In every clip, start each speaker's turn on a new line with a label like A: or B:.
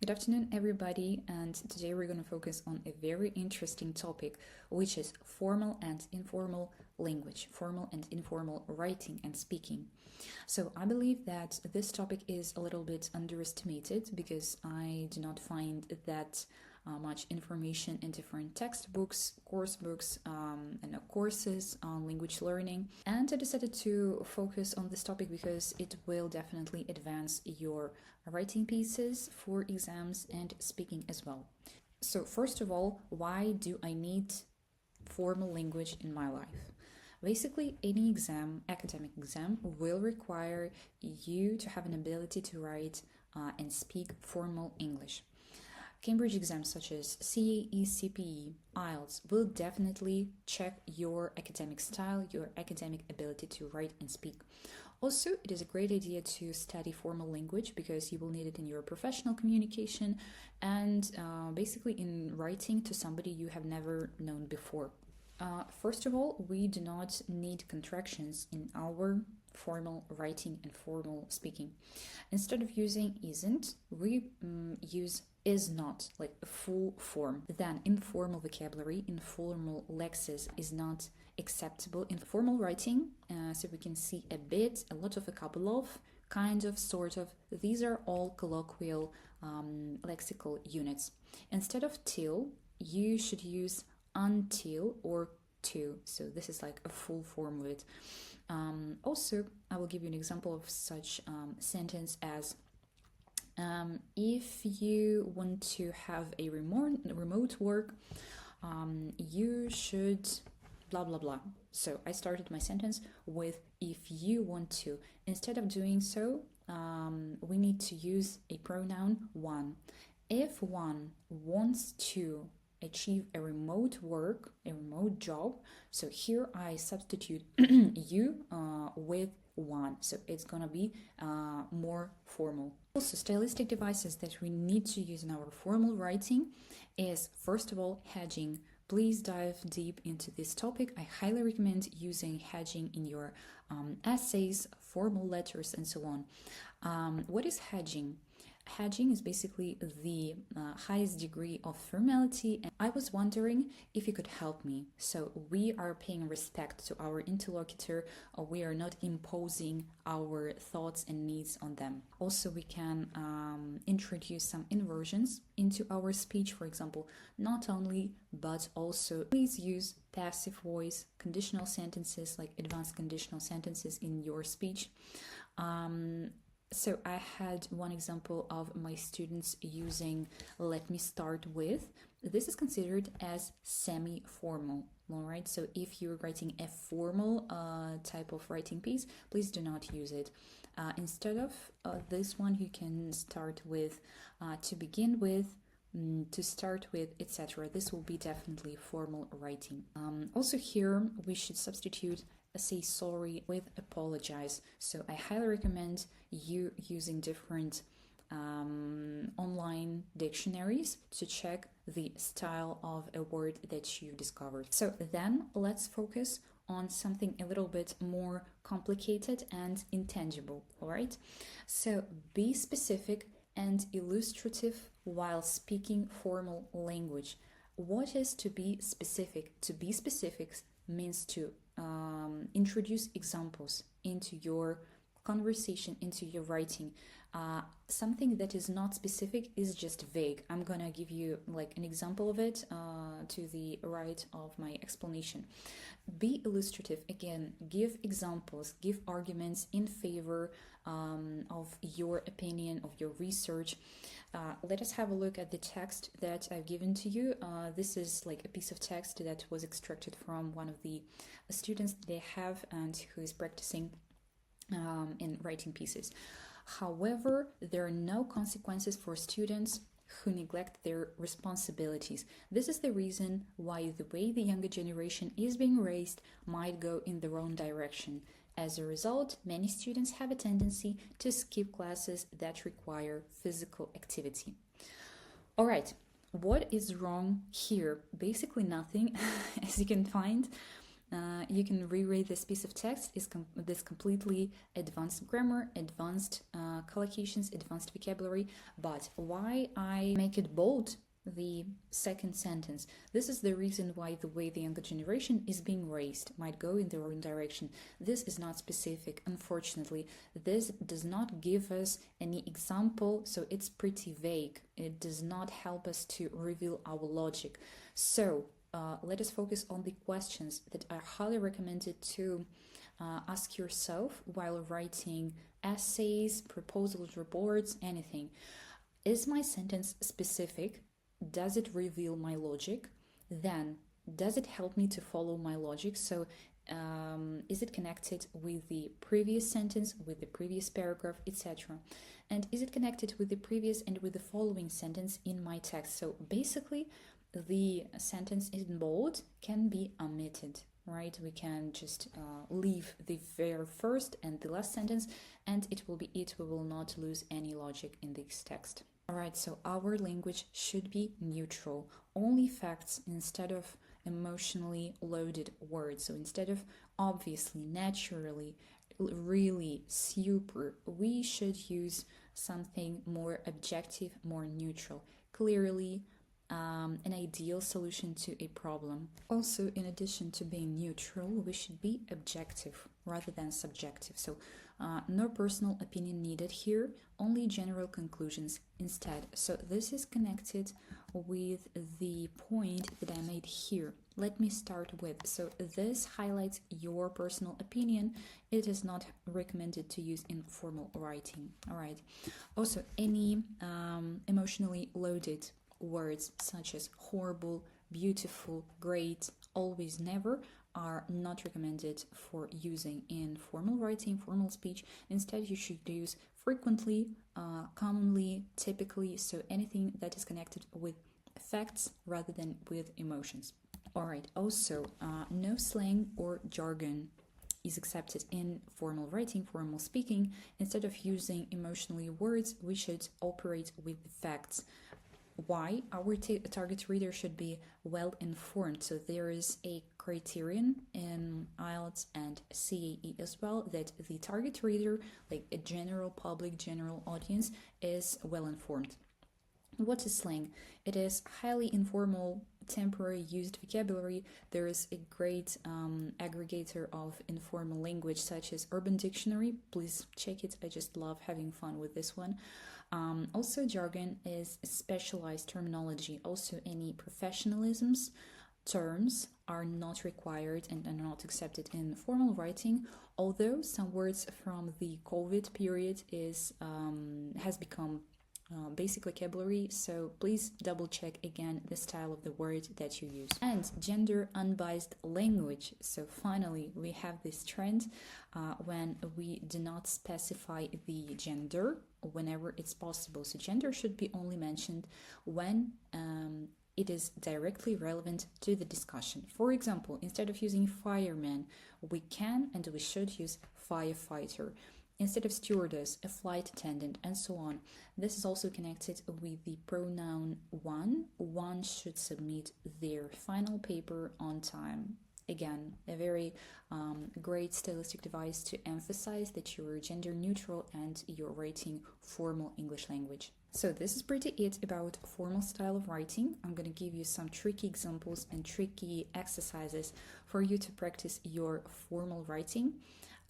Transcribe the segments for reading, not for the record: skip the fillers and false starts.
A: Good afternoon, everybody, and today we're going to focus on a very interesting topic, which is formal and informal language, formal and informal writing and speaking. So, I believe that this topic is a little bit underestimated because I do not find that much information in different textbooks, course books, and courses on language learning. And I decided to focus on this topic because it will definitely advance your writing pieces for exams and speaking as well. So, first of all, why do I need formal language in my life? Basically, any exam, academic exam, will require you to have an ability to write and speak formal English. Cambridge exams such as CAE, CPE, IELTS will definitely check your academic style, your academic ability to write and speak. Also, it is a great idea to study formal language because you will need it in your professional communication and basically in writing to somebody you have never known before. First of all, we do not need contractions in our formal writing and formal speaking. Instead of using isn't, we use is not, like a full form. Then informal vocabulary, informal lexis is not acceptable in formal writing. So we can see a bit, a lot of, a couple of, kind of, sort of. These are all colloquial lexical units. Instead of till, you should use until or to. So this is like a full form of it. Also, I will give you an example of such sentence as if you want to have a remote work, you should blah blah blah. So I started my sentence with if you want to. Instead of doing so, we need to use a pronoun one. If one wants to achieve a remote work, a remote job, so here I substitute you with one, so it's gonna be more formal. Also, stylistic devices that we need to use in our formal writing is, first of all, hedging. Please dive deep into this topic. I highly recommend using hedging in your essays, formal letters, and so on. What is hedging? Hedging is basically the highest degree of formality, and I was wondering if you could help me. So we are paying respect to our interlocutor, or we are not imposing our thoughts and needs on them. Also, we can introduce some inversions into our speech, for example, not only but also. Please use passive voice, conditional sentences, like advanced conditional sentences in your speech. So I had one example of my students using let me start with. This is considered as semi-formal, all right? So if you're writing a formal type of writing piece, please do not use it. Instead of this one, you can start with to begin with, to start with, etc. This will be definitely formal writing. Also here, we should substitute say sorry with apologize. So I highly recommend you using different online dictionaries to check the style of a word that you discovered. So then let's focus on something a little bit more complicated and intangible, all right? So be specific and illustrative while speaking formal language. What is to be specific? To be specific means to introduce examples into your conversation, into your writing. Something that is not specific is just vague. I'm gonna give you like an example of it to the right of my explanation. Be illustrative. Again, give examples, give arguments in favor of your opinion, of your research. Let us have a look at the text that I've given to you. This is like a piece of text that was extracted from one of the students they have and who is practicing in writing pieces. However, there are no consequences for students who neglect their responsibilities. This is the reason why the way the younger generation is being raised might go in the wrong direction. As a result, many students have a tendency to skip classes that require physical activity. All right, what is wrong here? Basically nothing, as you can find. You can reread this piece of text, this completely advanced grammar, advanced collocations, advanced vocabulary. But why I make it bold, the second sentence? This is the reason why the way the younger generation is being raised might go in their own direction. This is not specific, unfortunately. This does not give us any example, so it's pretty vague. It does not help us to reveal our logic. So let us focus on the questions that are highly recommended to ask yourself while writing essays, proposals, reports, anything. Is my sentence specific? Does it reveal my logic? Then, does it help me to follow my logic? So, is it connected with the previous sentence, with the previous paragraph, etc.? And is it connected with the previous and with the following sentence in my text? So, basically, the sentence in bold can be omitted, right? We can just leave the very first and the last sentence, and it will be it. We will not lose any logic in this text. Alright, so our language should be neutral, only facts instead of emotionally loaded words. So instead of obviously, naturally, really, super, we should use something more objective, more neutral, clearly, an ideal solution to a problem. Also, in addition to being neutral, we should be objective rather than subjective. So no personal opinion needed here, only general conclusions instead. So this is connected with the point that I made here. Let me start with, so this highlights your personal opinion. It is not recommended to use in formal writing. All right. Also, any emotionally loaded words such as horrible, beautiful, great, always, never are not recommended for using in formal writing, formal speech. Instead, you should use frequently, commonly, typically, so anything that is connected with facts rather than with emotions. Alright, also, no slang or jargon is accepted in formal writing, formal speaking. Instead of using emotionally words, we should operate with facts. Why? Our target reader should be well informed. So there is a criterion in IELTS and CAE as well that the target reader, like a general public, general audience, is well informed. What is slang? It is highly informal, temporary used vocabulary. There is a great aggregator of informal language such as Urban Dictionary. Please check it. I just love having fun with this one. Also, jargon is specialized terminology. Also, any professionalisms, terms are not required and are not accepted in formal writing, although some words from the COVID period has become basic vocabulary, so please double check again the style of the word that you use. And gender unbiased language. So finally we have this trend when we do not specify the gender whenever it's possible. So gender should be only mentioned when it is directly relevant to the discussion. For example, instead of using fireman, we can and we should use firefighter. Instead of stewardess, a flight attendant, and so on. This is also connected with the pronoun one. One should submit their final paper on time. Again, a very great stylistic device to emphasize that you're gender neutral and you're writing formal English language. So this is pretty it about formal style of writing. I'm going to give you some tricky examples and tricky exercises for you to practice your formal writing.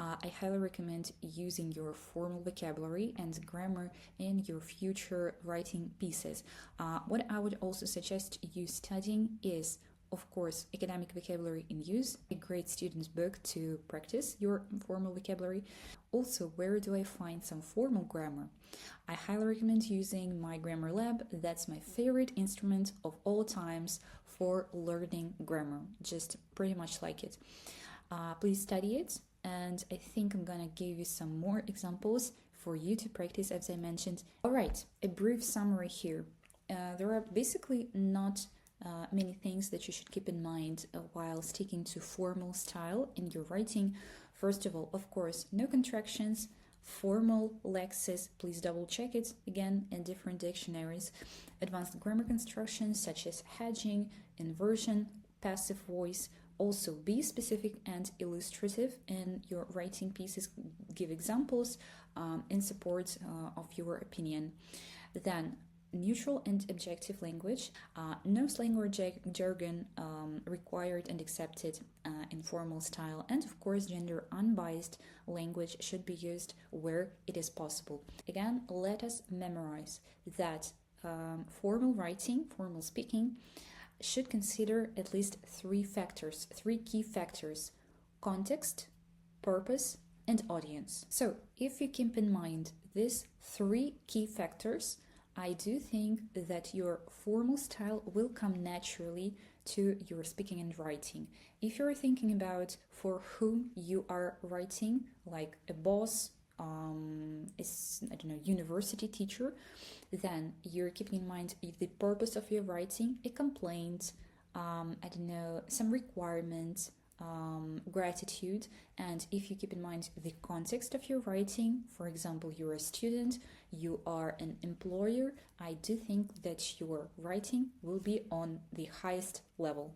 A: I highly recommend using your formal vocabulary and grammar in your future writing pieces. What I would also suggest you studying is, of course, academic vocabulary in use, a great student's book to practice your formal vocabulary. Also, where do I find some formal grammar? I highly recommend using my grammar lab. That's my favorite instrument of all times for learning grammar. Just pretty much like it. Please study it. And I think I'm gonna give you some more examples for you to practice, as I mentioned. Alright, a brief summary here. There are basically not many things that you should keep in mind while sticking to formal style in your writing. First of all, of course, no contractions, formal lexis, please double check it again in different dictionaries. Advanced grammar constructions such as hedging, inversion, passive voice, Also, be specific and illustrative in your writing pieces. Give examples in support of your opinion. Then, neutral and objective language. No slang or jargon required and accepted in formal style. And of course, gender unbiased language should be used where it is possible. Again, let us memorize that formal writing, formal speaking, should consider at least three key factors: context, purpose, and audience. So, if you keep in mind these three key factors, I do think that your formal style will come naturally to your speaking and writing. If you're thinking about for whom you are writing, like a boss, university teacher, then you're keeping in mind if the purpose of your writing, a complaint, some requirement, gratitude. And if you keep in mind the context of your writing, for example, you're a student, you are an employer, I do think that your writing will be on the highest level.